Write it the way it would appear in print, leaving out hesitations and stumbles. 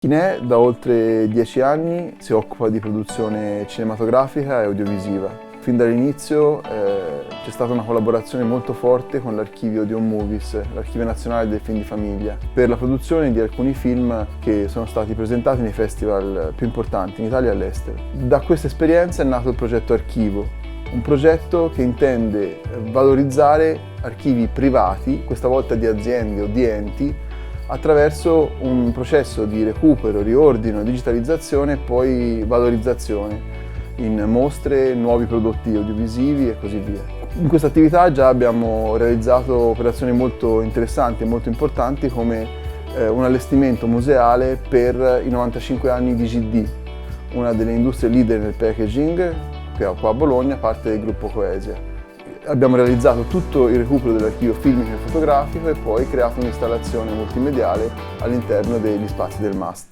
Chinè da oltre 10 anni si occupa di produzione cinematografica e audiovisiva. Fin dall'inizio c'è stata una collaborazione molto forte con l'archivio di Home Movies, l'archivio nazionale del film di famiglia, per la produzione di alcuni film che sono stati presentati nei festival più importanti in Italia e all'estero. Da questa esperienza è nato il progetto Archivo, un progetto che intende valorizzare archivi privati, questa volta di aziende o di enti, attraverso un processo di recupero, riordino, digitalizzazione e poi valorizzazione in mostre, nuovi prodotti audiovisivi e così via. In questa attività già abbiamo realizzato operazioni molto interessanti e molto importanti come un allestimento museale per i 95 anni di GD, una delle industrie leader nel packaging, che qua a Bologna, parte del gruppo Coesia. Abbiamo realizzato tutto il recupero dell'archivio filmico e fotografico e poi creato un'installazione multimediale all'interno degli spazi del MAST.